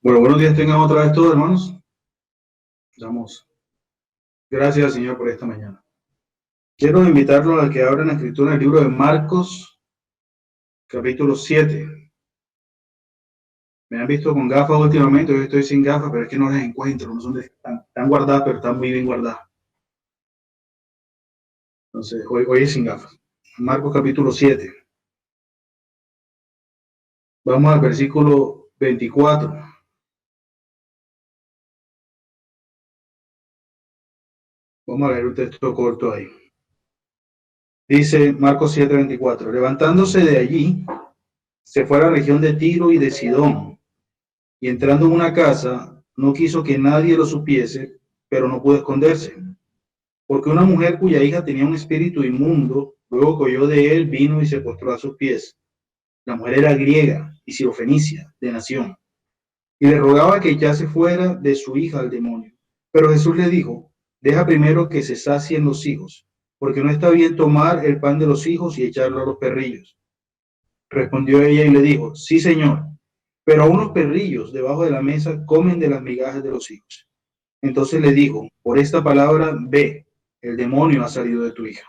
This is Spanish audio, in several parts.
Bueno, buenos días tengan otra vez todos, hermanos. Damos gracias al Señor por esta mañana. Quiero invitarlos a que abran la escritura en el libro de Marcos, capítulo 7. Me han visto con gafas últimamente, hoy estoy sin gafas, pero es que no las encuentro, no son están guardadas, pero están muy bien guardadas. Entonces, hoy es sin gafas. Marcos, capítulo 7. Vamos al versículo 24. Vamos a leer un texto corto ahí. Dice Marcos 7:24. Levantándose de allí, se fue a la región de Tiro y de Sidón, y entrando en una casa, no quiso que nadie lo supiese, pero no pudo esconderse, porque una mujer cuya hija tenía un espíritu inmundo, luego que oyó de él, vino y se postró a sus pies. La mujer era griega y sirofenicia, de nación, y le rogaba que echase fuera de su hija al demonio. Pero Jesús le dijo: deja primero que se sacien los hijos, porque no está bien tomar el pan de los hijos y echarlo a los perrillos. Respondió ella y le dijo: sí, Señor, pero aún los perrillos debajo de la mesa comen de las migajas de los hijos. Entonces le dijo: por esta palabra, ve, el demonio ha salido de tu hija.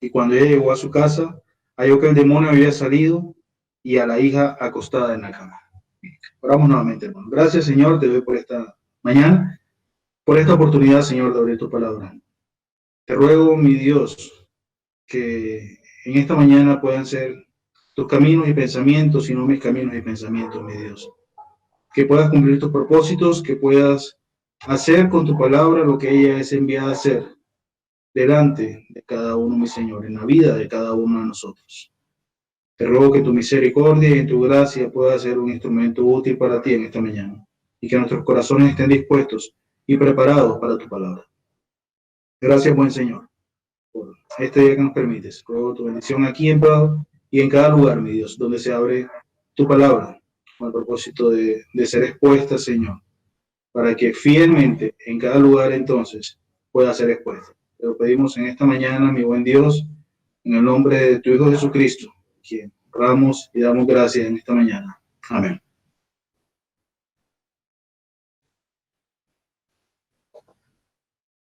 Y cuando ella llegó a su casa, halló que el demonio había salido y a la hija acostada en la cama. Oramos nuevamente, hermano. Gracias, Señor, te doy por esta mañana, por esta oportunidad, Señor, de abrir tu palabra. Te ruego, mi Dios, que en esta mañana puedan ser tus caminos y pensamientos, y no mis caminos y pensamientos, mi Dios. Que puedas cumplir tus propósitos, que puedas hacer con tu palabra lo que ella es enviada a hacer delante de cada uno, mi Señor, en la vida de cada uno de nosotros. Te ruego que tu misericordia y tu gracia pueda ser un instrumento útil para ti en esta mañana, y que nuestros corazones estén dispuestos y preparados para tu palabra. Gracias, buen Señor, por este día que nos permites. Ruego tu bendición aquí en Prado y en cada lugar, mi Dios, donde se abre tu palabra, con el propósito de ser expuesta, Señor, para que fielmente en cada lugar entonces pueda ser expuesta. Te lo pedimos en esta mañana, mi buen Dios, en el nombre de tu Hijo Jesucristo, quien honramos y damos gracias en esta mañana. Amén.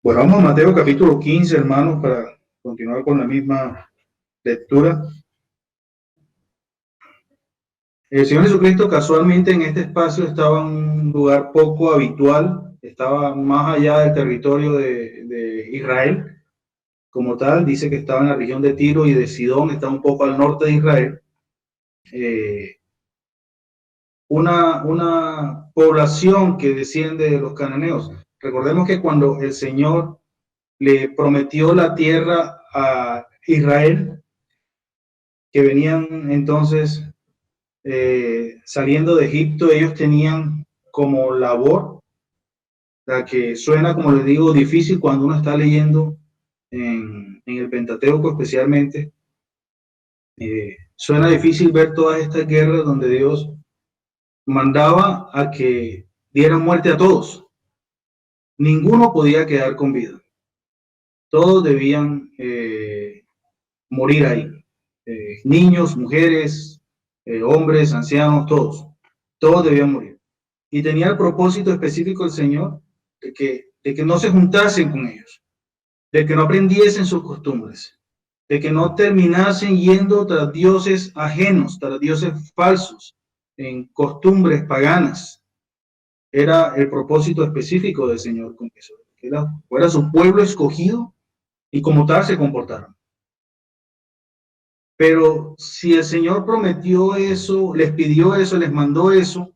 Bueno, vamos a Mateo capítulo 15, hermanos, para continuar con la misma lectura. El Señor Jesucristo casualmente en este espacio estaba en un lugar poco habitual, estaba más allá del territorio de Israel. Como tal, dice que estaba en la región de Tiro y de Sidón, está un poco al norte de Israel. Una población que desciende de los cananeos. Recordemos que cuando el Señor le prometió la tierra a Israel, que venían entonces saliendo de Egipto, ellos tenían como labor, la que suena, como les digo, difícil cuando uno está leyendo en el Pentateuco especialmente. Suena difícil ver todas estas guerras donde Dios mandaba a que dieran muerte a todos. Ninguno podía quedar con vida. Todos debían morir ahí. Niños, mujeres, hombres, ancianos, todos debían morir. Y tenía el propósito específico el Señor de que no se juntasen con ellos, de que no aprendiesen sus costumbres, de que no terminasen yendo tras dioses ajenos, tras dioses falsos, en costumbres paganas. Era el propósito específico del Señor con eso, que fuera su pueblo escogido y como tal se comportaron. Pero si el Señor prometió eso, les pidió eso, les mandó eso,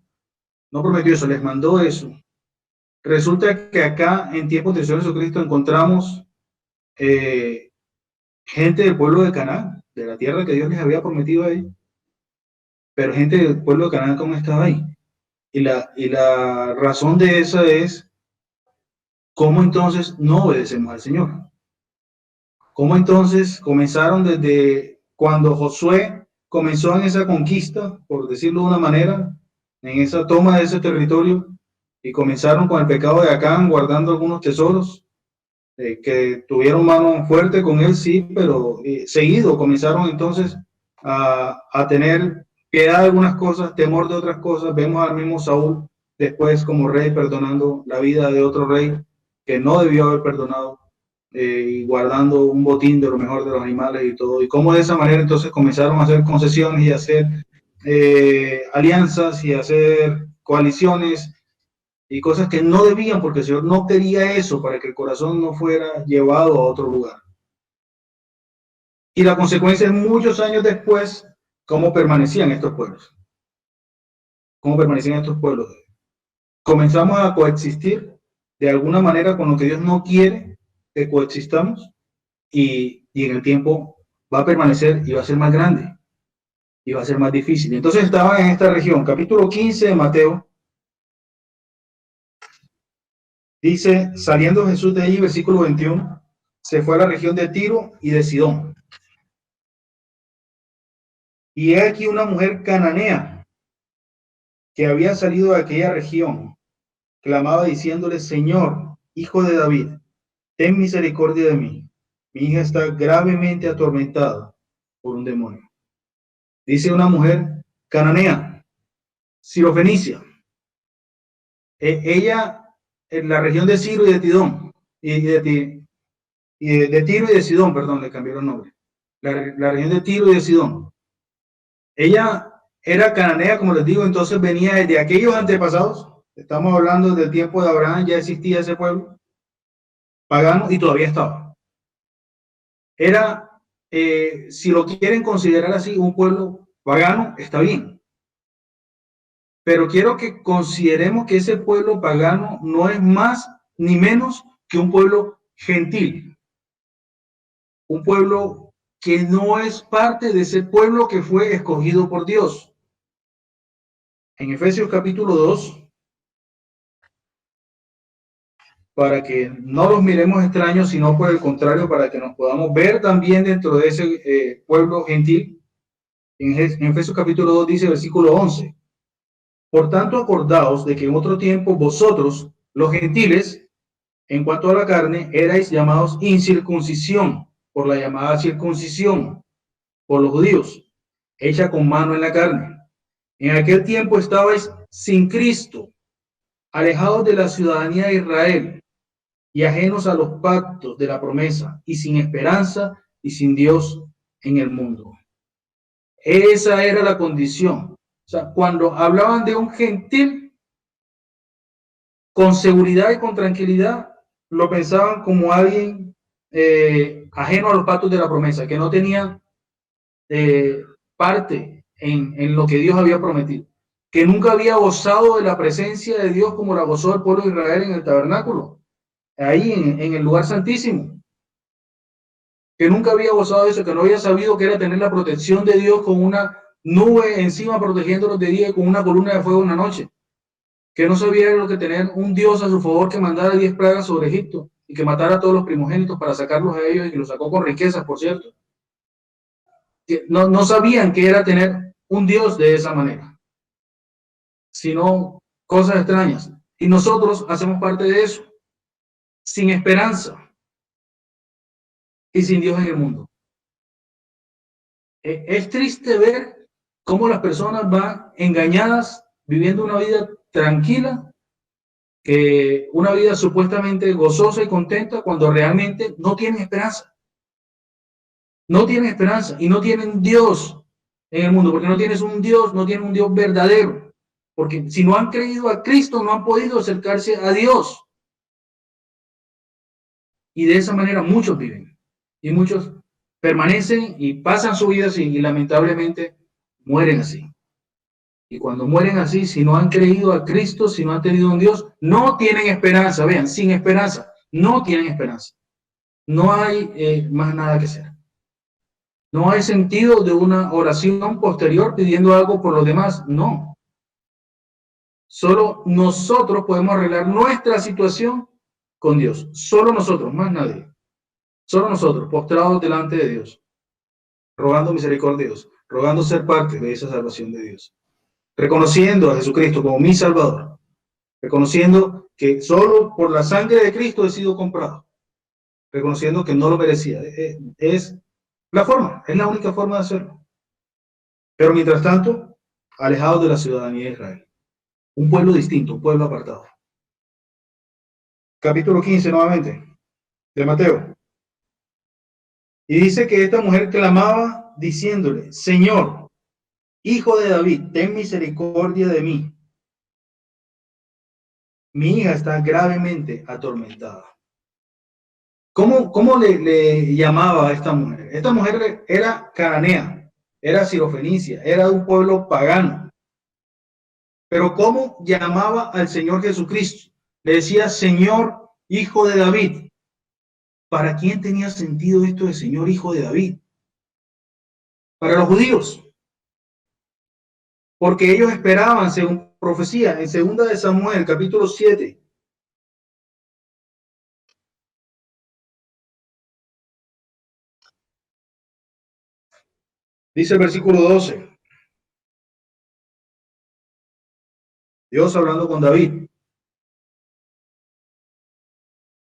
no prometió eso, les mandó eso, resulta que acá en tiempos del Señor Jesucristo encontramos gente del pueblo de Canaán, de la tierra que Dios les había prometido a ellos, pero gente del pueblo de Canaán, ¿cómo estaba ahí? Y la razón de esa es cómo entonces no obedecemos al Señor. Cómo entonces comenzaron desde cuando Josué comenzó en esa conquista, por decirlo de una manera, en esa toma de ese territorio, y comenzaron con el pecado de Acán, guardando algunos tesoros, que tuvieron mano fuerte con él, sí, pero seguido comenzaron entonces a tener piedad de algunas cosas, temor de otras cosas. Vemos al mismo Saúl después como rey, perdonando la vida de otro rey que no debió haber perdonado, y guardando un botín de lo mejor de los animales y todo, y cómo de esa manera entonces comenzaron a hacer concesiones y a hacer alianzas y a hacer coaliciones y cosas que no debían, porque el Señor no quería eso para que el corazón no fuera llevado a otro lugar. Y la consecuencia es muchos años después, cómo permanecían estos pueblos. Cómo permanecían estos pueblos. Comenzamos a coexistir de alguna manera con lo que Dios no quiere que coexistamos, y en el tiempo va a permanecer y va a ser más grande y va a ser más difícil. Entonces estaba en esta región, capítulo 15 de Mateo, dice, saliendo Jesús de allí, versículo 21, se fue a la región de Tiro y de Sidón. Y he aquí una mujer cananea que había salido de aquella región, clamaba diciéndole, Señor, hijo de David, ten misericordia de mí. Mi hija está gravemente atormentada por un demonio. Dice una mujer cananea, sirofenicia. Ella, en la región de Ciro y de Tidón, de Tiro y de Sidón, perdón, le cambiaron el nombre. La región de Tiro y de Sidón. Ella era cananea, como les digo, entonces venía desde aquellos antepasados. Estamos hablando del tiempo de Abraham, ya existía ese pueblo pagano y todavía estaba. Era, si lo quieren considerar así, un pueblo pagano, está bien. Pero quiero que consideremos que ese pueblo pagano no es más ni menos que un pueblo gentil. Un pueblo que no es parte de ese pueblo que fue escogido por Dios. En Efesios capítulo 2, para que no los miremos extraños, sino por el contrario, para que nos podamos ver también dentro de ese pueblo gentil. En Efesios capítulo 2 dice, versículo 11, por tanto acordaos de que en otro tiempo vosotros, los gentiles, en cuanto a la carne, erais llamados incircuncisión, por la llamada circuncisión, por los judíos, hecha con mano en la carne. En aquel tiempo estabais sin Cristo, alejados de la ciudadanía de Israel y ajenos a los pactos de la promesa, y sin esperanza y sin Dios en el mundo. Esa era la condición. O sea, cuando hablaban de un gentil, con seguridad y con tranquilidad, lo pensaban como alguien ajeno a los pactos de la promesa, que no tenía parte en lo que Dios había prometido, que nunca había gozado de la presencia de Dios como la gozó el pueblo de Israel en el tabernáculo, ahí en el lugar santísimo, que nunca había gozado de eso, que no había sabido que era tener la protección de Dios con una nube encima protegiéndolos de día y con una columna de fuego en la noche, que no sabía lo que tener un Dios a su favor que mandara 10 plagas sobre Egipto y que matara a todos los primogénitos para sacarlos a ellos, y los sacó con riquezas, por cierto. Que no sabían que era tener un Dios de esa manera, sino cosas extrañas. Y nosotros hacemos parte de eso, sin esperanza y sin Dios en el mundo. Es triste ver cómo las personas van engañadas, viviendo una vida tranquila, que una vida supuestamente gozosa y contenta, cuando realmente no tienen esperanza. No tienen esperanza y no tienen Dios en el mundo, porque no tienes un Dios, no tienen un Dios verdadero. Porque si no han creído a Cristo, no han podido acercarse a Dios. Y de esa manera muchos viven. Y muchos permanecen y pasan su vida así, y lamentablemente mueren así. Y cuando mueren así, si no han creído a Cristo, si no han tenido un Dios, no tienen esperanza. Vean, sin esperanza, no tienen esperanza. No hay más nada que hacer. No hay sentido de una oración posterior pidiendo algo por los demás. No. Solo nosotros podemos arreglar nuestra situación con Dios. Solo nosotros, más nadie. Solo nosotros, postrados delante de Dios, rogando misericordia de Dios, rogando ser parte de esa salvación de Dios, reconociendo a Jesucristo como mi Salvador, reconociendo que solo por la sangre de Cristo he sido comprado, reconociendo que no lo merecía. Es la forma, es la única forma de hacerlo. Pero mientras tanto, alejados de la ciudadanía de Israel. Un pueblo distinto, un pueblo apartado. Capítulo 15 nuevamente, de Mateo. Y dice que esta mujer clamaba diciéndole, Señor, Hijo de David, ten misericordia de mí. Mi hija está gravemente atormentada. ¿Cómo le llamaba a esta mujer? Esta mujer era cananea, era sirofenicia, era de un pueblo pagano. Pero ¿cómo llamaba al Señor Jesucristo? Le decía, Señor, Hijo de David. ¿Para quién tenía sentido esto de Señor, Hijo de David? Para los judíos. Porque ellos esperaban, según profecía, en 2 de Samuel, capítulo 7. Dice el versículo 12. Dios hablando con David.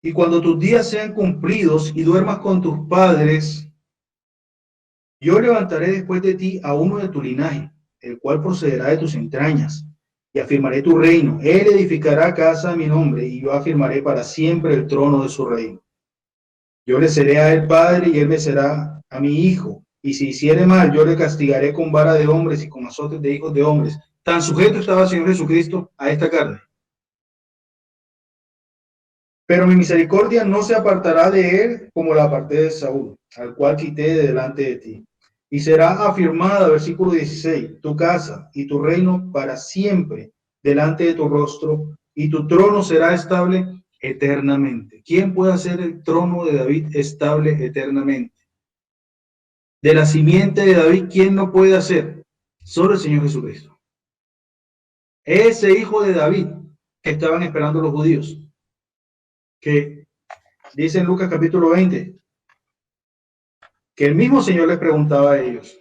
Y cuando tus días sean cumplidos y duermas con tus padres, yo levantaré después de ti a uno de tu linaje, el cual procederá de tus entrañas, y afirmaré tu reino. Él edificará casa a mi nombre, y yo afirmaré para siempre el trono de su reino. Yo le seré a él padre, y él me será a mi hijo. Y si hiciere mal, yo le castigaré con vara de hombres y con azotes de hijos de hombres. Tan sujeto estaba el Señor Jesucristo a esta carne. Pero mi misericordia no se apartará de él como la aparté de Saúl, al cual quité de delante de ti. Y será afirmada, versículo 16, tu casa y tu reino para siempre delante de tu rostro, y tu trono será estable eternamente. ¿Quién puede hacer el trono de David estable eternamente? De la simiente de David, ¿quién no puede hacer? Solo el Señor Jesucristo. Ese hijo de David que estaban esperando los judíos, que dice en Lucas capítulo 20, que el mismo Señor les preguntaba a ellos.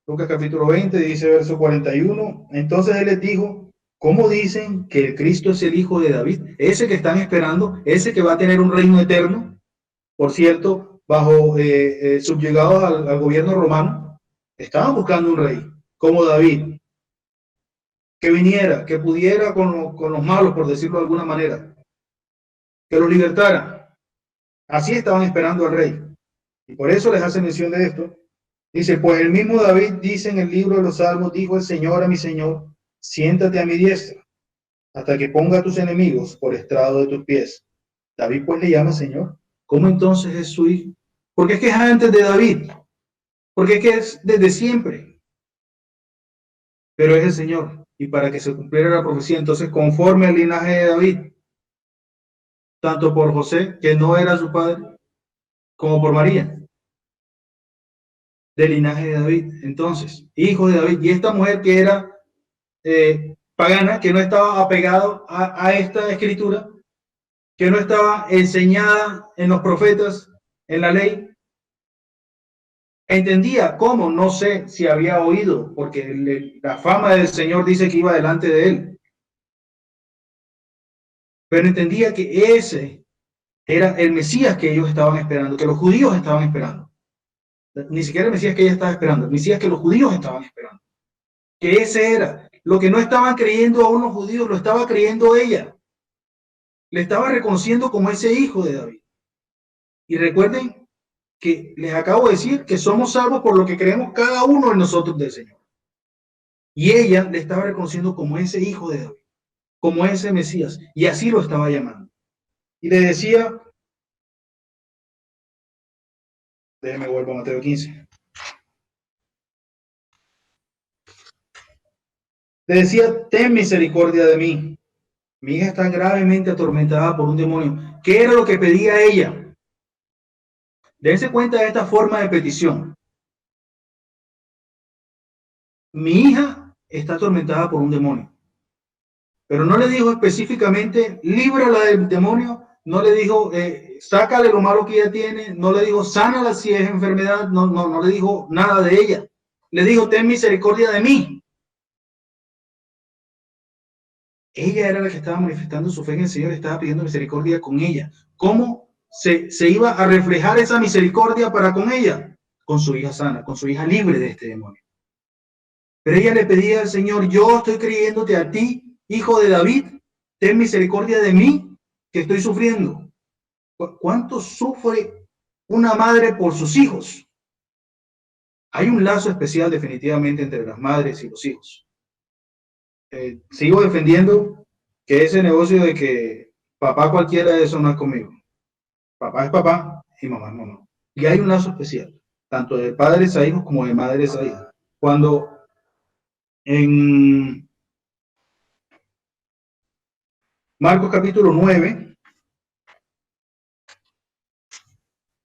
Lucas capítulo 20 dice verso 41, entonces él les dijo, ¿cómo dicen que el Cristo es el hijo de David? Ese que están esperando, ese que va a tener un reino eterno, por cierto, bajo subyugados al gobierno romano, estaban buscando un rey como David, que viniera, que pudiera con los malos, por decirlo de alguna manera, que los libertara. Así estaban esperando al rey. Y por eso les hace mención de esto. Dice, pues el mismo David dice en el libro de los Salmos, dijo el Señor a mi Señor, siéntate a mi diestra, hasta que ponga a tus enemigos por estrado de tus pies. David pues le llama Señor. ¿Cómo entonces es su hijo? Porque es que es antes de David, porque es que es desde siempre, pero es el Señor. Y para que se cumpliera la profecía, entonces conforme al linaje de David, tanto por José, que no era su padre, como por María, del linaje de David. Entonces, hijo de David. Y esta mujer que era pagana, que no estaba apegado a esta escritura, que no estaba enseñada en los profetas, en la ley, entendía cómo, no sé si había oído, porque la fama del Señor dice que iba delante de él, pero entendía que ese era el Mesías que ellos estaban esperando, que los judíos estaban esperando. Ni siquiera el Mesías que ella estaba esperando, el Mesías que los judíos estaban esperando. Que ese era. Lo que no estaban creyendo aún los judíos, lo estaba creyendo ella. Le estaba reconociendo como ese hijo de David. Y recuerden que les acabo de decir que somos salvos por lo que creemos cada uno de nosotros del Señor. Y ella le estaba reconociendo como ese hijo de David, como ese Mesías. Y así lo estaba llamando. Y le decía, déjeme vuelvo a Mateo 15. Le decía, ten misericordia de mí. Mi hija está gravemente atormentada por un demonio. ¿Qué era lo que pedía ella? Dense cuenta de esta forma de petición. Mi hija está atormentada por un demonio. Pero no le dijo específicamente, líbrala del demonio. No le dijo, sácale lo malo que ella tiene. No le dijo, sánala si es enfermedad. No le dijo nada de ella. Le dijo, ten misericordia de mí. Ella era la que estaba manifestando su fe en el Señor, estaba pidiendo misericordia con ella. ¿Cómo se iba a reflejar esa misericordia para con ella? Con su hija sana, con su hija libre de este demonio. Pero ella le pedía al Señor, yo estoy creyéndote a ti, hijo de David, ten misericordia de mí, que estoy sufriendo. ¿Cuánto sufre una madre por sus hijos? Hay un lazo especial definitivamente entre las madres y los hijos. Sigo defendiendo que ese negocio de que papá cualquiera, eso no es conmigo. Papá es papá y mamá es mamá. Y hay un lazo especial, tanto de padres a hijos como de madres a hijos. Cuando en Marcos capítulo 9,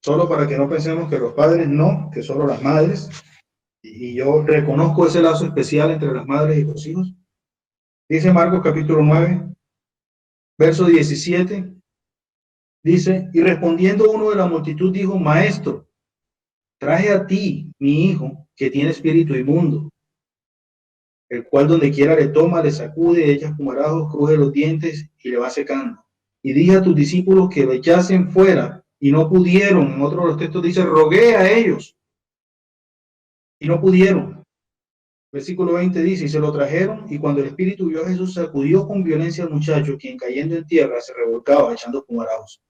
solo para que no pensemos que los padres no, que solo las madres, y yo reconozco ese lazo especial entre las madres y los hijos. Dice Marcos capítulo 9, verso 17, dice, y respondiendo uno de la multitud dijo, Maestro, traje a ti mi hijo que tiene espíritu inmundo, el cual donde quiera le toma, le sacude, echa espumarajos, cruje los dientes y le va secando. Y dije a tus discípulos que lo echasen fuera y no pudieron. En otro de los textos dice, rogué a ellos y no pudieron. Versículo 20 dice, y se lo trajeron, y cuando el espíritu vio a Jesús, sacudió con violencia al muchacho, quien cayendo en tierra se revolcaba echando espumarajos.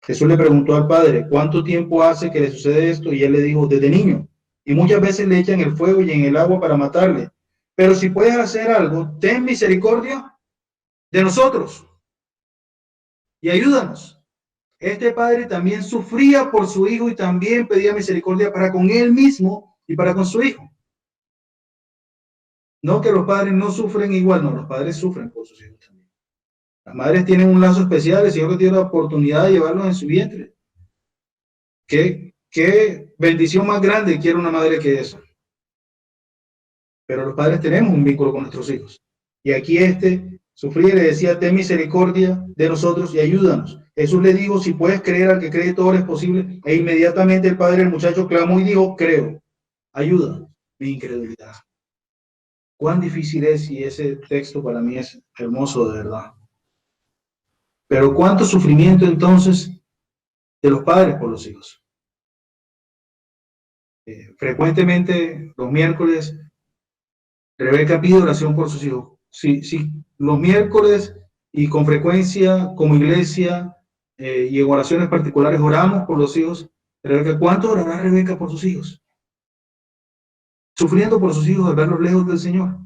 Jesús le preguntó al padre, ¿cuánto tiempo hace que le sucede esto? Y él le dijo, desde niño. Y muchas veces le echan el fuego y en el agua para matarle. Pero si puedes hacer algo, ten misericordia de nosotros y ayúdanos. Este padre también sufría por su hijo y también pedía misericordia para con él mismo y para con su hijo. No que los padres no sufren igual, no, los padres sufren por sus hijos también. Las madres tienen un lazo especial, el Señor tiene la oportunidad de llevarlos en su vientre. ¿Qué bendición más grande quiere una madre que eso? Pero los padres tenemos un vínculo con nuestros hijos. Y aquí sufría y le decía, ten misericordia de nosotros y ayúdanos. Jesús le dijo, si puedes creer al que cree, todo es posible. E inmediatamente el padre del muchacho clamó y dijo, creo, ayuda mi incredulidad. Cuán difícil es, y ese texto para mí es hermoso de verdad. Pero cuánto sufrimiento entonces de los padres por los hijos. Frecuentemente los miércoles Rebeca pide oración por sus hijos. Sí, los miércoles y con frecuencia como iglesia y en oraciones particulares oramos por los hijos. Rebeca, ¿cuánto orará Rebeca por sus hijos? Sufriendo por sus hijos de verlos lejos del Señor.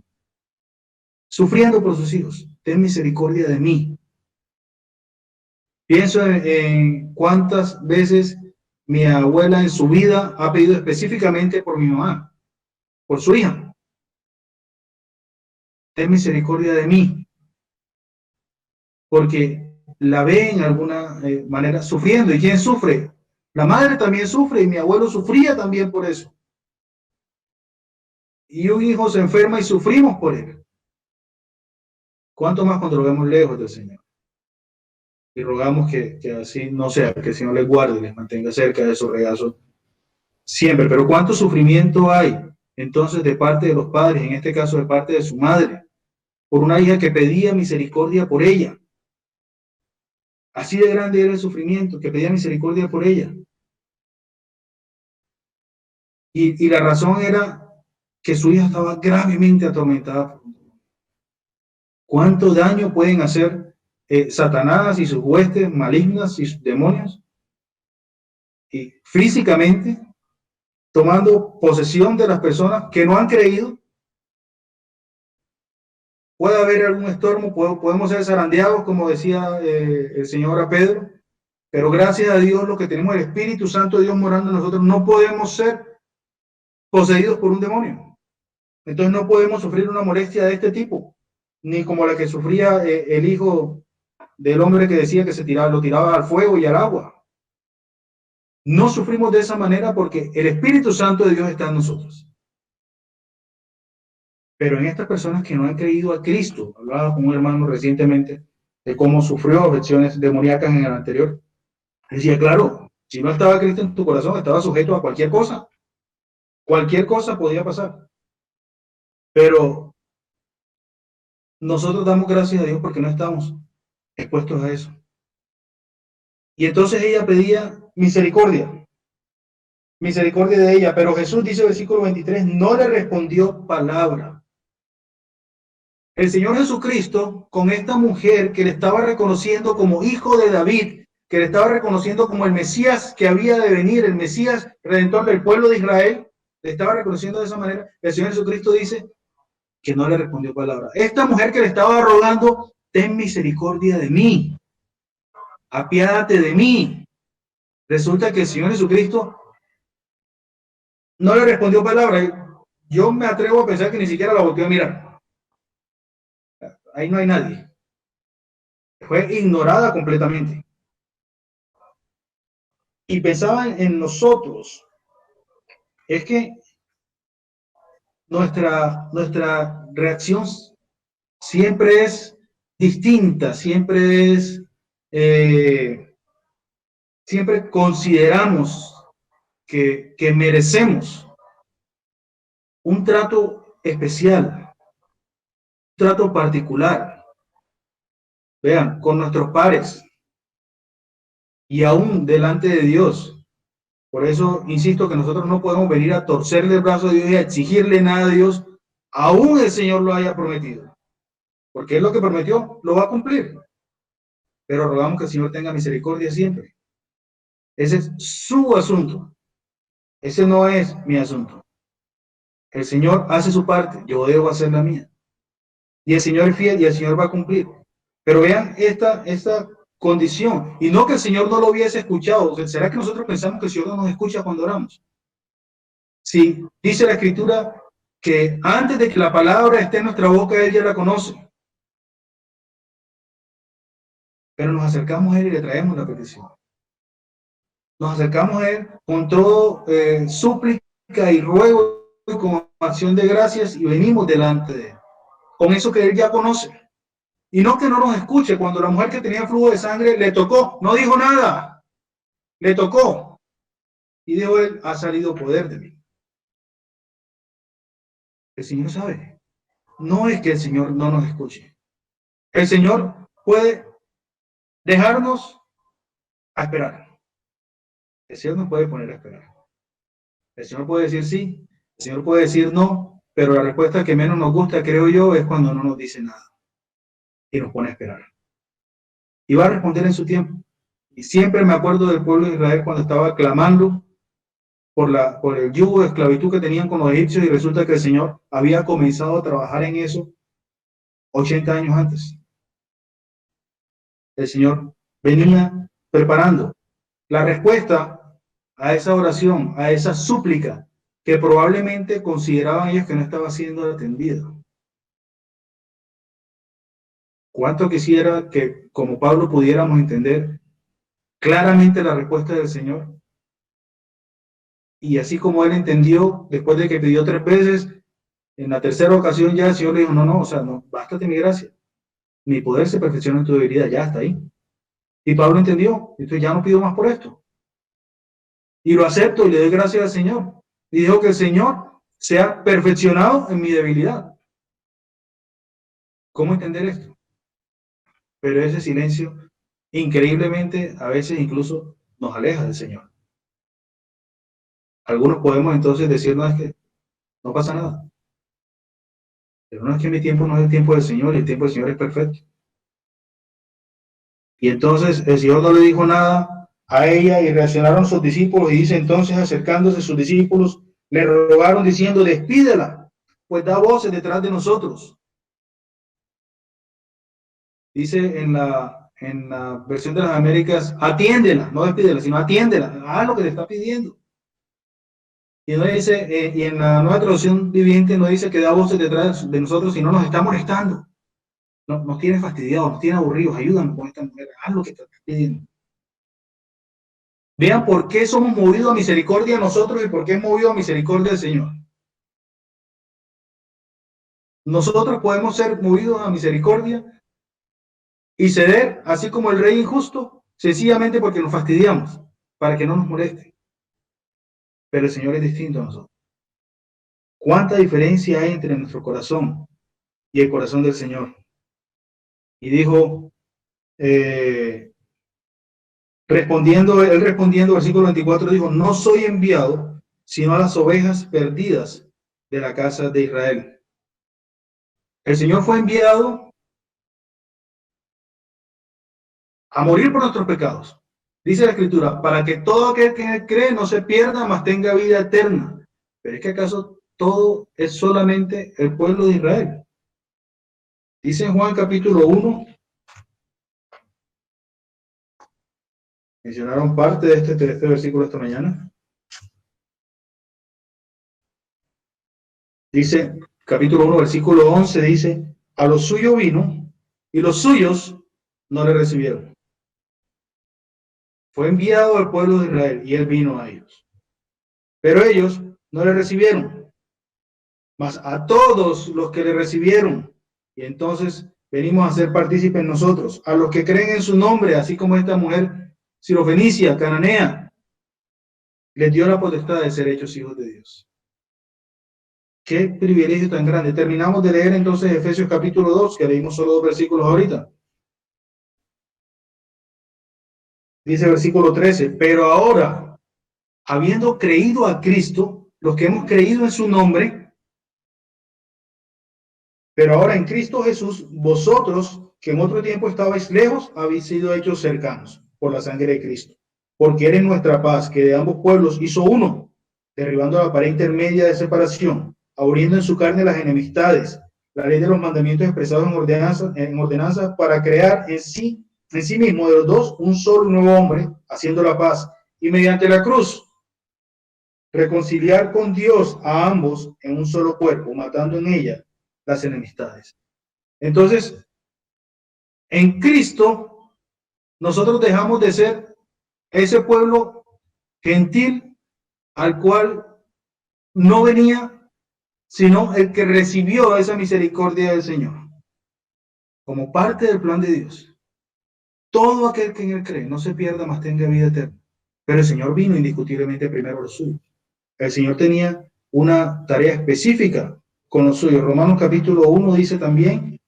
Sufriendo por sus hijos. Ten misericordia de mí. Pienso en cuántas veces mi abuela en su vida ha pedido específicamente por mi mamá, por su hija. Ten misericordia de mí, porque la ve en alguna manera sufriendo. ¿Y quién sufre? La madre también sufre y mi abuelo sufría también por eso. Y un hijo se enferma y sufrimos por él. ¿Cuánto más cuando lo vemos lejos del Señor? Y rogamos que así no sea, que el Señor les guarde y les mantenga cerca de su regazo siempre. Pero ¿cuánto sufrimiento hay entonces de parte de los padres, en este caso de parte de su madre, por una hija que pedía misericordia por ella? Así de grande era el sufrimiento, que pedía misericordia por ella. Y la razón era que su hija estaba gravemente atormentada. ¿Cuánto daño pueden hacer Satanás y sus huestes malignas y sus demonios? Y físicamente, tomando posesión de las personas que no han creído. Puede haber algún estorbo, podemos ser zarandeados, como decía el Señor a Pedro, pero gracias a Dios, lo que tenemos el Espíritu Santo de Dios morando en nosotros, no podemos ser poseídos por un demonio. Entonces no podemos sufrir una molestia de este tipo, ni como la que sufría el hijo del hombre que decía que lo tiraba al fuego y al agua. No sufrimos de esa manera porque el Espíritu Santo de Dios está en nosotros. Pero en estas personas que no han creído a Cristo, hablaba con un hermano recientemente de cómo sufrió afecciones demoníacas en el anterior. Decía, claro, si no estaba Cristo en tu corazón, estaba sujeto a cualquier cosa. Cualquier cosa podía pasar. Pero nosotros damos gracias a Dios porque no estamos expuestos a eso. Y entonces ella pedía misericordia de ella, pero Jesús dice, versículo 23, no le respondió palabra. El Señor Jesucristo, con esta mujer que le estaba reconociendo como hijo de David, que le estaba reconociendo como el Mesías que había de venir, el Mesías redentor del pueblo de Israel, le estaba reconociendo de esa manera. El Señor Jesucristo dice que no le respondió palabra. Esta mujer que le estaba rogando, ten misericordia de mí, apiádate de mí. Resulta que el Señor Jesucristo no le respondió palabra. Yo me atrevo a pensar que ni siquiera la volteó a mirar. Ahí no hay nadie. Fue ignorada completamente. Y pensaban en nosotros. Es que nuestra reacción siempre es distinta, siempre consideramos que merecemos un trato especial, un trato particular, vean, con nuestros pares y aún delante de Dios. Por eso insisto que nosotros no podemos venir a torcerle el brazo a Dios y a exigirle nada a Dios, aún el Señor lo haya prometido. Porque Él lo que prometió lo va a cumplir. Pero rogamos que el Señor tenga misericordia siempre. Ese es su asunto. Ese no es mi asunto. El Señor hace su parte, yo debo hacer la mía. Y el Señor es fiel y el Señor va a cumplir. Pero vean esta condición. Y no que el Señor no lo hubiese escuchado. ¿Será que nosotros pensamos que el Señor no nos escucha cuando oramos? Sí, dice la Escritura que antes de que la palabra esté en nuestra boca, Él ya la conoce. Pero nos acercamos a Él y le traemos la petición. Nos acercamos a Él con todo súplica y ruego y con acción de gracias y venimos delante de Él. Con eso que Él ya conoce. Y no que no nos escuche. Cuando la mujer que tenía flujo de sangre le tocó, no dijo nada. Le tocó. Y dijo Él, ha salido poder de mí. El Señor sabe. No es que el Señor no nos escuche. El Señor puede dejarnos a esperar. El Señor nos puede poner a esperar. El Señor puede decir sí, el Señor puede decir no, pero la respuesta que menos nos gusta, creo yo, es cuando no nos dice nada y nos pone a esperar. Y va a responder en su tiempo. Y siempre me acuerdo del pueblo de Israel cuando estaba clamando por el yugo de esclavitud que tenían con los egipcios y resulta que el Señor había comenzado a trabajar en eso 80 años antes. El Señor venía preparando la respuesta a esa oración, a esa súplica que probablemente consideraban ellos que no estaba siendo atendida. ¿Cuánto quisiera que, como Pablo, pudiéramos entender claramente la respuesta del Señor? Y así como él entendió, después de que pidió 3 veces, en la tercera ocasión ya el Señor le dijo, no, o sea, no, bástate mi gracia. Mi poder se perfecciona en tu debilidad, ya está ahí. Y Pablo entendió, entonces ya no pido más por esto. Y lo acepto y le doy gracias al Señor. Y dijo que el Señor sea perfeccionado en mi debilidad. ¿Cómo entender esto? Pero ese silencio, increíblemente, a veces incluso nos aleja del Señor. Algunos podemos entonces decir, no, es que no pasa nada. Pero no es que mi tiempo no es el tiempo del Señor y el tiempo del Señor es perfecto. Y entonces el Señor no le dijo nada a ella y reaccionaron sus discípulos y dice entonces acercándose sus discípulos, le rogaron diciendo, despídela, pues da voces detrás de nosotros. Dice en la versión de las Américas, atiéndela, no despídela, sino atiéndela, haz lo que te está pidiendo. Y no dice, y en la nueva traducción viviente no dice que da voces detrás de nosotros, sino nos está molestando. Nos tiene fastidiados, nos tiene aburridos, ayúdanos con esta mujer, haz lo que te está pidiendo. Vean por qué somos movidos a misericordia nosotros y por qué es movido a misericordia el Señor. Nosotros podemos ser movidos a misericordia y ceder, así como el rey injusto, sencillamente porque nos fastidiamos, para que no nos moleste. Pero el Señor es distinto a nosotros. ¿Cuánta diferencia hay entre nuestro corazón y el corazón del Señor? Y dijo, respondiendo, versículo 24, dijo, no soy enviado, sino a las ovejas perdidas de la casa de Israel. El Señor fue enviado a morir por nuestros pecados. Dice la Escritura, para que todo aquel que en él cree no se pierda, mas tenga vida eterna. Pero es que acaso todo es solamente el pueblo de Israel. Dice en Juan capítulo 1, mencionaron parte de este versículo esta mañana. Dice, capítulo 1, versículo 11, dice, a los suyos vino y los suyos no le recibieron. Fue enviado al pueblo de Israel y él vino a ellos. Pero ellos no le recibieron, mas a todos los que le recibieron. Y entonces venimos a ser partícipes nosotros, a los que creen en su nombre, así como esta mujer sirofenicia, cananea, les dio la potestad de ser hechos hijos de Dios. Qué privilegio tan grande. Terminamos de leer entonces Efesios capítulo 2, que leímos solo 2 versículos ahorita. Dice versículo 13, pero ahora, habiendo creído a Cristo, los que hemos creído en su nombre, pero ahora en Cristo Jesús, vosotros que en otro tiempo estabais lejos, habéis sido hechos cercanos por la sangre de Cristo, porque eres nuestra paz, que de ambos pueblos hizo uno, derribando la pared intermedia de separación, abriendo en su carne las enemistades, la ley de los mandamientos expresados en ordenanzas para crear en sí mismo de los dos un solo nuevo hombre, haciendo la paz, y mediante la cruz reconciliar con Dios a ambos en un solo cuerpo, matando en ella las enemistades. Entonces, en Cristo, nosotros dejamos de ser ese pueblo gentil al cual no venía sino el que recibió esa misericordia del Señor como parte del plan de Dios. Todo aquel que en él cree no se pierda, mas tenga vida eterna. Pero el Señor vino indiscutiblemente primero a los suyos. El Señor tenía una tarea específica con los suyos. Romanos capítulo 1 dice también,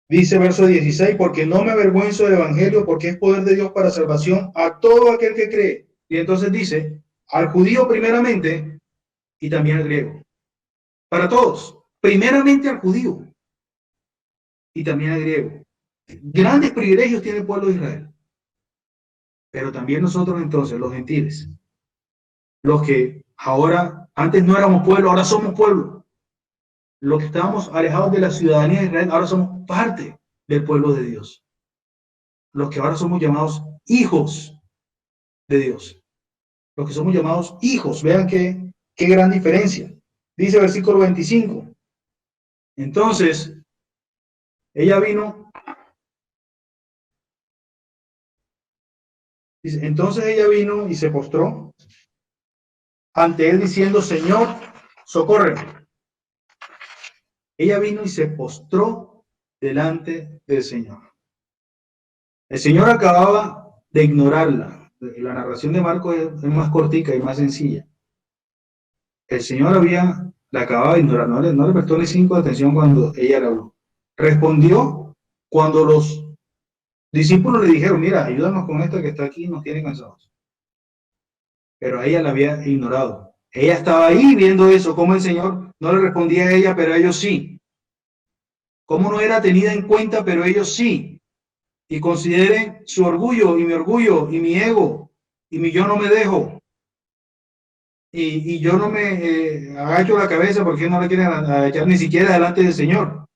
dice verso 16, porque no me avergüenzo del evangelio, porque es poder de Dios para salvación a todo aquel que cree. Y entonces dice, al judío primeramente y también al griego. Para todos, primeramente al judío y también al griego. Grandes privilegios tiene el pueblo de Israel. Pero también nosotros entonces, los gentiles, los que ahora, antes no éramos pueblo, ahora somos pueblo. Los que estábamos alejados de la ciudadanía de Israel, ahora somos parte del pueblo de Dios. Los que ahora somos llamados hijos de Dios. Los que somos llamados hijos. Vean qué gran diferencia. Dice versículo 25. Entonces, ella vino. Dice, entonces ella vino y se postró ante él diciendo, Señor, socórreme. Ella vino y se postró delante del Señor. El Señor acababa de ignorarla. La narración de Marcos es más cortica y más sencilla. El Señor la acababa de ignorar, no le prestó ni 5 de atención cuando ella le habló. Respondió cuando los discípulos le dijeron, mira, ayúdanos con esta que está aquí, nos tiene cansados. Pero a ella la había ignorado. Ella estaba ahí viendo eso, cómo el Señor no le respondía a ella, pero a ellos sí. Cómo no era tenida en cuenta, pero ellos sí. Y consideren su orgullo y mi ego y mi yo no me dejo. Y yo no me agacho la cabeza porque no le quieren agachar ni siquiera delante del Señor.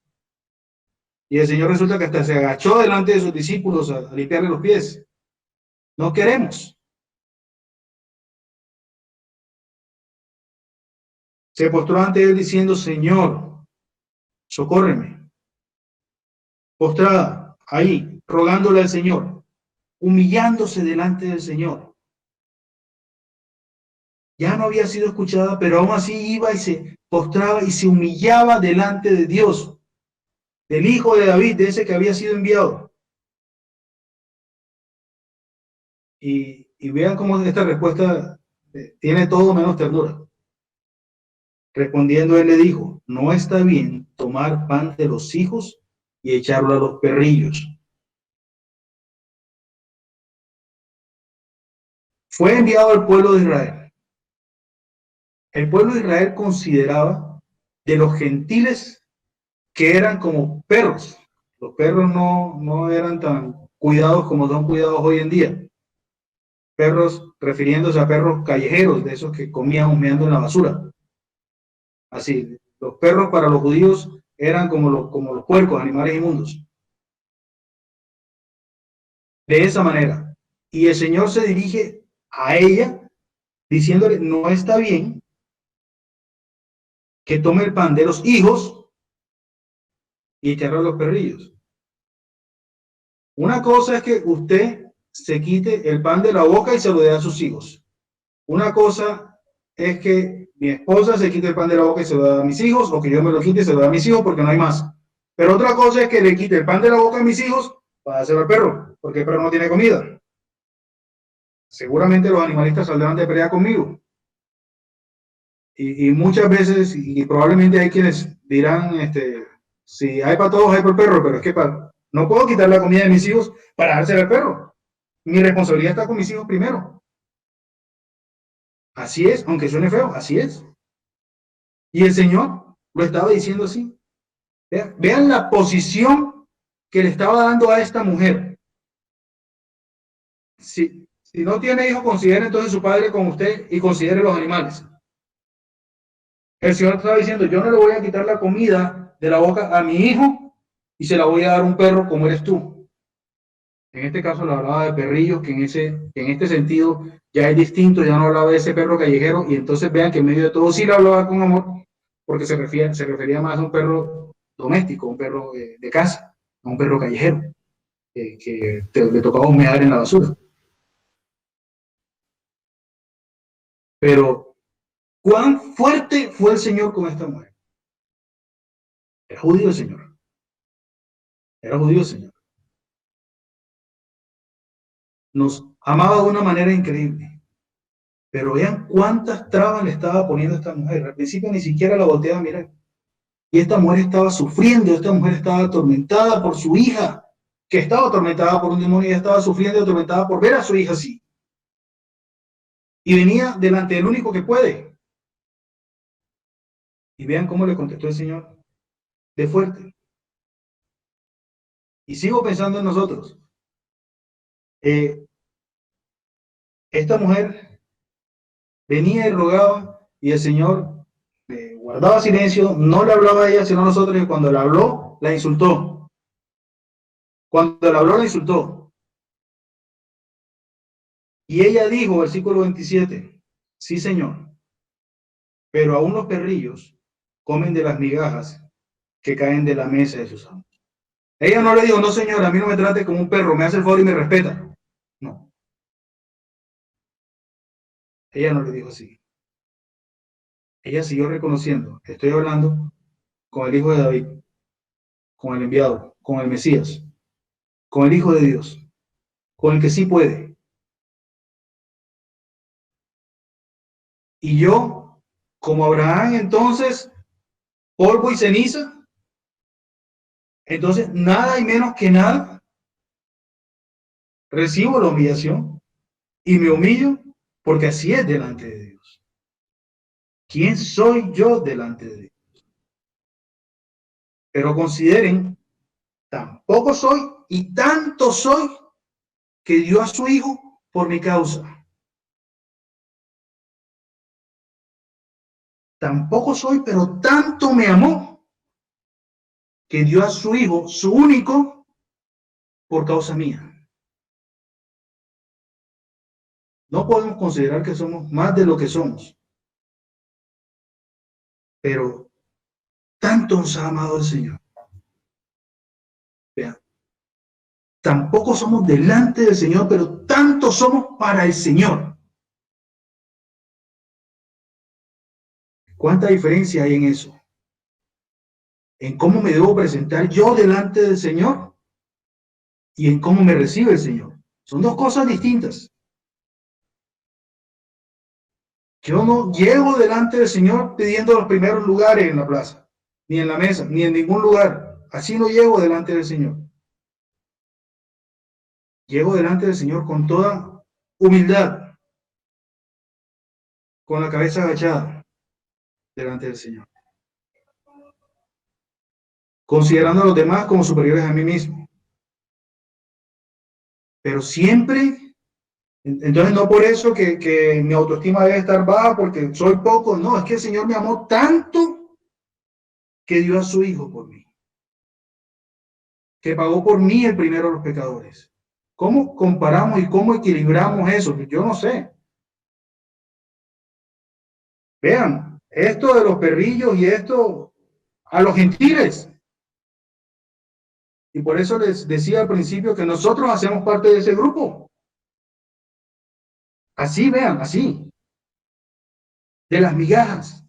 Y el Señor resulta que hasta se agachó delante de sus discípulos a limpiarle los pies. No queremos. Se postró ante él diciendo, Señor, socórreme. Postrada, ahí, rogándole al Señor, humillándose delante del Señor. Ya no había sido escuchada, pero aún así iba y se postraba y se humillaba delante de Dios, del hijo de David, de ese que había sido enviado. Y vean cómo esta respuesta tiene todo menos ternura. Respondiendo él le dijo, no está bien tomar pan de los hijos y echarlo a los perrillos. Fue enviado al pueblo de Israel. El pueblo de Israel consideraba de los gentiles que eran como perros. Los perros no eran tan cuidados como son cuidados hoy en día. Perros, refiriéndose a perros callejeros, de esos que comían humeando en la basura. Así, los perros para los judíos eran como los puercos, animales inmundos. De esa manera. Y el Señor se dirige a ella diciéndole, no está bien que tome el pan de los hijos y echarlo a los perrillos. Una cosa es que usted se quite el pan de la boca y se lo dé a sus hijos. Una cosa es que mi esposa se quite el pan de la boca y se lo da a mis hijos, o que yo me lo quite y se lo da a mis hijos porque no hay más. Pero otra cosa es que le quite el pan de la boca a mis hijos para hacerlo al perro, porque el perro no tiene comida. Seguramente los animalistas saldrán de pelea conmigo. Y muchas veces, y probablemente hay quienes dirán, si hay para todos, hay para el perro, pero es que no puedo quitar la comida de mis hijos para dársela al perro. Mi responsabilidad está con mis hijos primero. Así es, aunque suene feo, así es. Y el Señor lo estaba diciendo así. Vean la posición que le estaba dando a esta mujer. Si no tiene hijos, considere entonces su padre con usted y considere los animales. El Señor estaba diciendo, yo no le voy a quitar la comida de la boca a mi hijo y se la voy a dar a un perro como eres tú. En este caso le hablaba de perrillos, que en este sentido ya es distinto, ya no hablaba de ese perro callejero, y entonces vean que en medio de todo sí le hablaba con amor, porque se refería más a un perro doméstico, un perro de casa, a un perro callejero, que le tocaba humear en la basura. Pero, ¿cuán fuerte fue el Señor con esta mujer? Era judío el Señor. Era judío el Señor. Nos amaba de una manera increíble. Pero vean cuántas trabas le estaba poniendo a esta mujer. Al principio ni siquiera la volteaba a mirar. Y esta mujer estaba sufriendo, esta mujer estaba atormentada por su hija, que estaba atormentada por un demonio y estaba sufriendo y atormentada por ver a su hija así. Y venía delante del único que puede. Y vean cómo le contestó el Señor de fuerte. Y sigo pensando en nosotros. Esta mujer venía y rogaba y el Señor guardaba silencio, no le hablaba a ella sino a nosotros, y cuando le habló, la insultó. Cuando le habló, la insultó. Y ella dijo, versículo 27, sí, Señor, pero aún los perrillos comen de las migajas que caen de la mesa de sus amos. Ella no le dijo, no, Señor, a mí no me trate como un perro, me hace el favor y me respeta. No, ella no le dijo así. Ella siguió reconociendo, estoy hablando con el Hijo de David, con el enviado, con el Mesías, con el Hijo de Dios, con el que sí puede. Y yo, como Abraham, entonces, polvo y ceniza, entonces nada y menos que nada, recibo la humillación y me humillo porque así es delante de Dios. ¿Quién soy yo delante de Dios? Pero consideren, tampoco soy y tanto soy que dio a su Hijo por mi causa. Tampoco soy, pero tanto me amó que dio a su Hijo, su único, por causa mía. No podemos considerar que somos más de lo que somos, pero tanto nos ha amado el Señor. Vean, tampoco somos delante del Señor, pero tanto somos para el Señor. ¿Cuánta diferencia hay en eso? En cómo me debo presentar yo delante del Señor y en cómo me recibe el Señor. Son dos cosas distintas. Yo no llego delante del Señor pidiendo los primeros lugares en la plaza, ni en la mesa, ni en ningún lugar. Así no llego delante del Señor. Llego delante del Señor con toda humildad, con la cabeza agachada, delante del Señor, considerando a los demás como superiores a mí mismo. Pero siempre, entonces no por eso que mi autoestima debe estar baja porque soy poco, no, es que el Señor me amó tanto que dio a su Hijo por mí, que pagó por mí el primero de los pecadores. ¿Cómo comparamos y cómo equilibramos eso? Yo no sé. Vean, esto de los perrillos y esto a los gentiles. Y por eso les decía al principio que nosotros hacemos parte de ese grupo. Así, vean, así. De las migajas.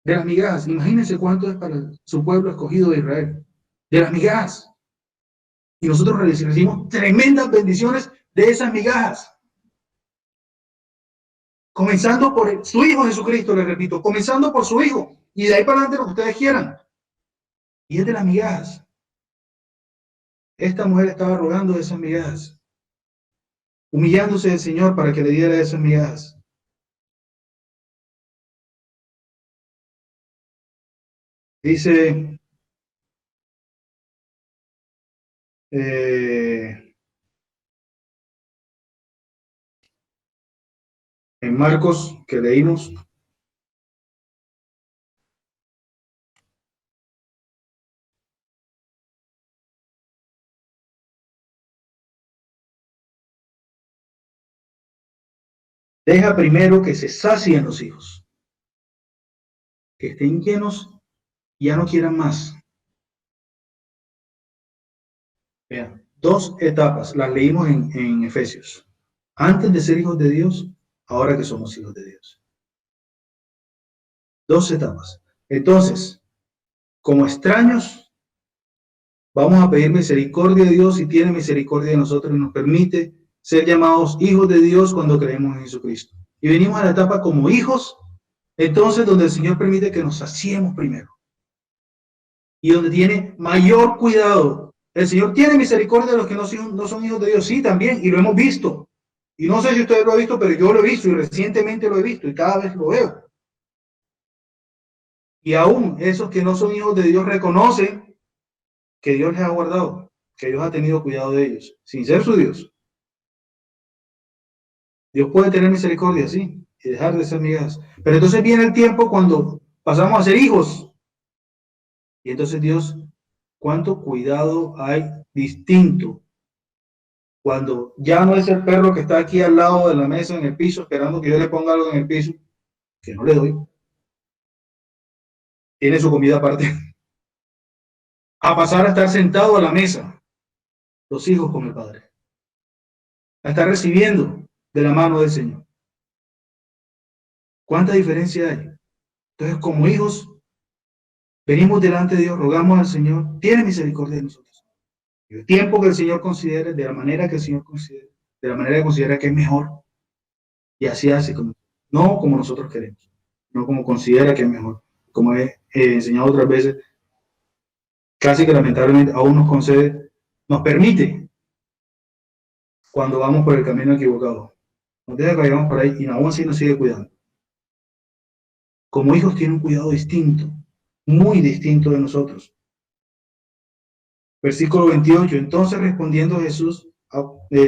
De las migajas. Imagínense cuánto es para su pueblo escogido de Israel. De las migajas. Y nosotros recibimos tremendas bendiciones de esas migajas. Comenzando por su Hijo Jesucristo, les repito, comenzando por su Hijo. Y de ahí para adelante lo que ustedes quieran. Y es de las migajas. Esta mujer estaba rogando de esas migajas, humillándose del Señor para que le diera esas migajas. Dice en Marcos, que leímos, deja primero que se sacien los hijos, que estén llenos y ya no quieran más. Vean, dos etapas, las leímos en Efesios. Antes de ser hijos de Dios, ahora que somos hijos de Dios. Dos etapas. Entonces, como extraños, vamos a pedir misericordia de Dios y tiene misericordia de nosotros y nos permite ser llamados hijos de Dios cuando creemos en Jesucristo. Y venimos a la etapa como hijos, entonces donde el Señor permite que nos saciemos primero. Y donde tiene mayor cuidado. El Señor tiene misericordia de los que no son hijos de Dios, sí, también, y lo hemos visto. Y no sé si ustedes lo han visto, pero yo lo he visto y recientemente lo he visto y cada vez lo veo. Y aún esos que no son hijos de Dios reconocen que Dios les ha guardado, que Dios ha tenido cuidado de ellos, sin ser su Dios. Dios puede tener misericordia, sí, y dejar de ser migajas. Pero entonces viene el tiempo cuando pasamos a ser hijos. Y entonces Dios, cuánto cuidado hay distinto cuando ya no es el perro que está aquí al lado de la mesa en el piso esperando que yo le ponga algo en el piso, que no le doy. Tiene su comida aparte. A pasar a estar sentado a la mesa, los hijos con el Padre. A estar recibiendo de la mano del Señor. ¿Cuánta diferencia hay? Entonces, como hijos, venimos delante de Dios, rogamos al Señor, tiene misericordia de nosotros. El tiempo que el Señor considere, de la manera que el Señor considere, de la manera que considera que es mejor. Y así hace, no como nosotros queremos, no como considera que es mejor. Como he enseñado otras veces, casi que lamentablemente aún nos concede, nos permite cuando vamos por el camino equivocado. Nos deja que vayamos por ahí y aún así nos sigue cuidando. Como hijos tiene un cuidado distinto, muy distinto de nosotros. Versículo 28. Entonces respondiendo Jesús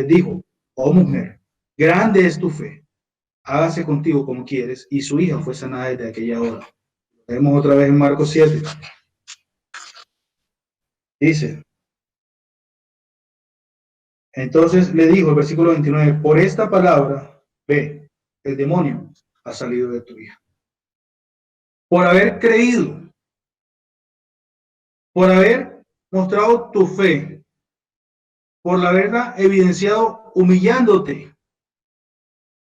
dijo, oh mujer, grande es tu fe, hágase contigo como quieres. Y su hija fue sanada desde aquella hora. Vemos otra vez en Marcos 7. Dice, entonces le dijo el versículo 29, por esta palabra, ve, el demonio ha salido de tu hija. Por haber creído, por haber mostrado tu fe, por la haberla evidenciado humillándote,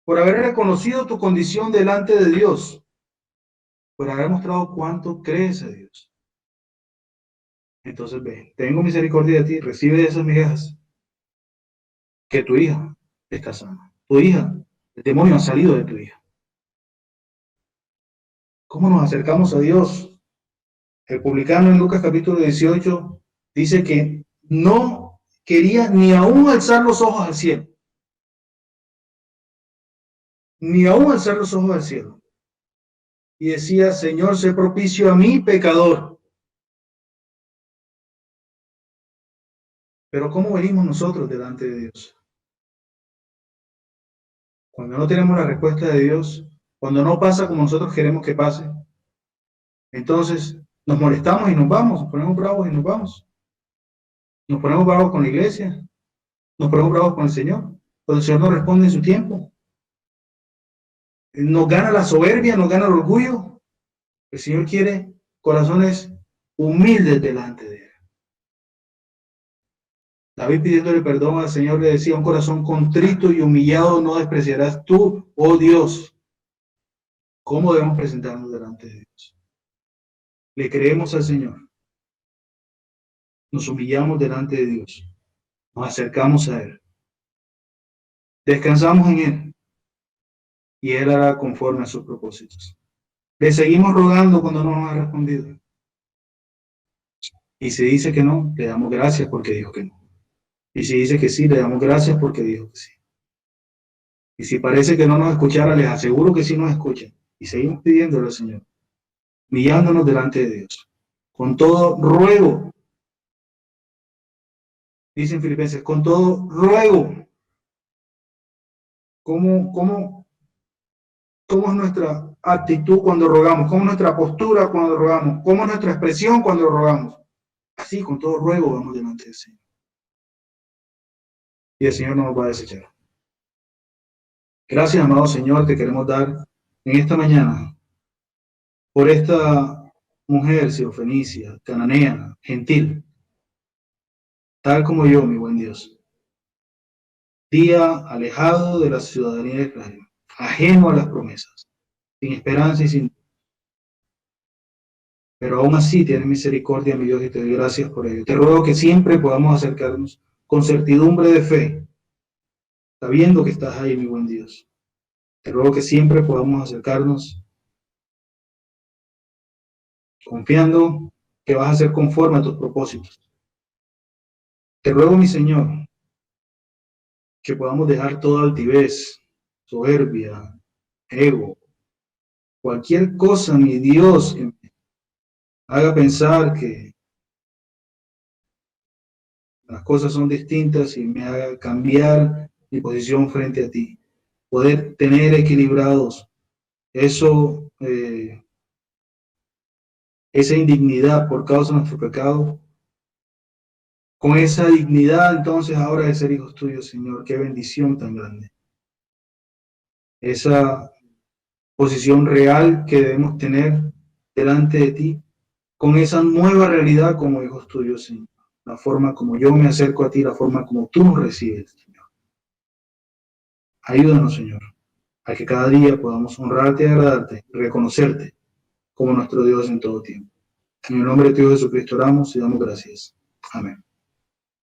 por haber reconocido tu condición delante de Dios, por haber mostrado cuánto crees a Dios. Entonces ve, tengo misericordia de ti, recibe de esas migajas, que tu hija está sana. Tu hija, el demonio ha salido de tu hija. ¿Cómo nos acercamos a Dios? El publicano en Lucas capítulo 18 dice que no quería ni aún alzar los ojos al cielo. Ni aún alzar los ojos al cielo. y decía, Señor, sé propicio a mí, pecador. Pero ¿cómo venimos nosotros delante de Dios? Cuando no tenemos la respuesta de Dios, cuando no pasa como nosotros queremos que pase, entonces nos molestamos y nos vamos, nos ponemos bravos y nos vamos. Nos ponemos bravos con la iglesia, nos ponemos bravos con el Señor, cuando el Señor nos responde en su tiempo. Nos gana la soberbia, nos gana el orgullo. El Señor quiere corazones humildes delante de Él. David, pidiéndole perdón al Señor, le decía, un corazón contrito y humillado no despreciarás tú, oh Dios. ¿Cómo debemos presentarnos delante de Dios? Le creemos al Señor, nos humillamos delante de Dios, nos acercamos a Él, descansamos en Él y Él hará conforme a sus propósitos. Le seguimos rogando cuando no nos ha respondido. Y si dice que no, le damos gracias porque dijo que no. Y si dice que sí, le damos gracias porque dijo que sí. Y si parece que no nos escuchara, les aseguro que sí nos escucha. Y seguimos pidiéndole al Señor, humillándonos delante de Dios. Con todo ruego, dicen Filipenses, con todo ruego. ¿Cómo es nuestra actitud cuando rogamos? ¿Cómo es nuestra postura cuando rogamos? ¿Cómo es nuestra expresión cuando rogamos? Así, con todo ruego, vamos delante del Señor. Y el Señor no nos va a desechar. Gracias, amado Señor, te queremos dar en esta mañana por esta mujer sirofenicia, cananea, gentil, tal como yo, mi buen Dios. Día alejado de la ciudadanía de Israel, ajeno a las promesas, sin esperanza y sin... Pero aún así tienes misericordia, mi Dios, y te doy gracias por ello. Te ruego que siempre podamos acercarnos con certidumbre de fe, sabiendo que estás ahí, mi buen Dios. Te ruego que siempre podamos acercarnos confiando que vas a ser conforme a tus propósitos. Te ruego, mi Señor, que podamos dejar toda altivez, soberbia, ego, cualquier cosa, mi Dios, que me haga pensar que las cosas son distintas y me haga cambiar mi posición frente a ti. Poder tener equilibrados eso, esa indignidad por causa de nuestro pecado, con esa dignidad entonces ahora de ser hijos tuyos, Señor. Qué bendición tan grande. Esa posición real que debemos tener delante de ti, con esa nueva realidad como hijos tuyos, Señor. La forma como yo me acerco a ti, la forma como tú nos recibes, Señor. Ayúdanos, Señor, a que cada día podamos honrarte y agradarte, reconocerte como nuestro Dios en todo tiempo. En el nombre de Dios Jesucristo oramos y damos gracias. Amén.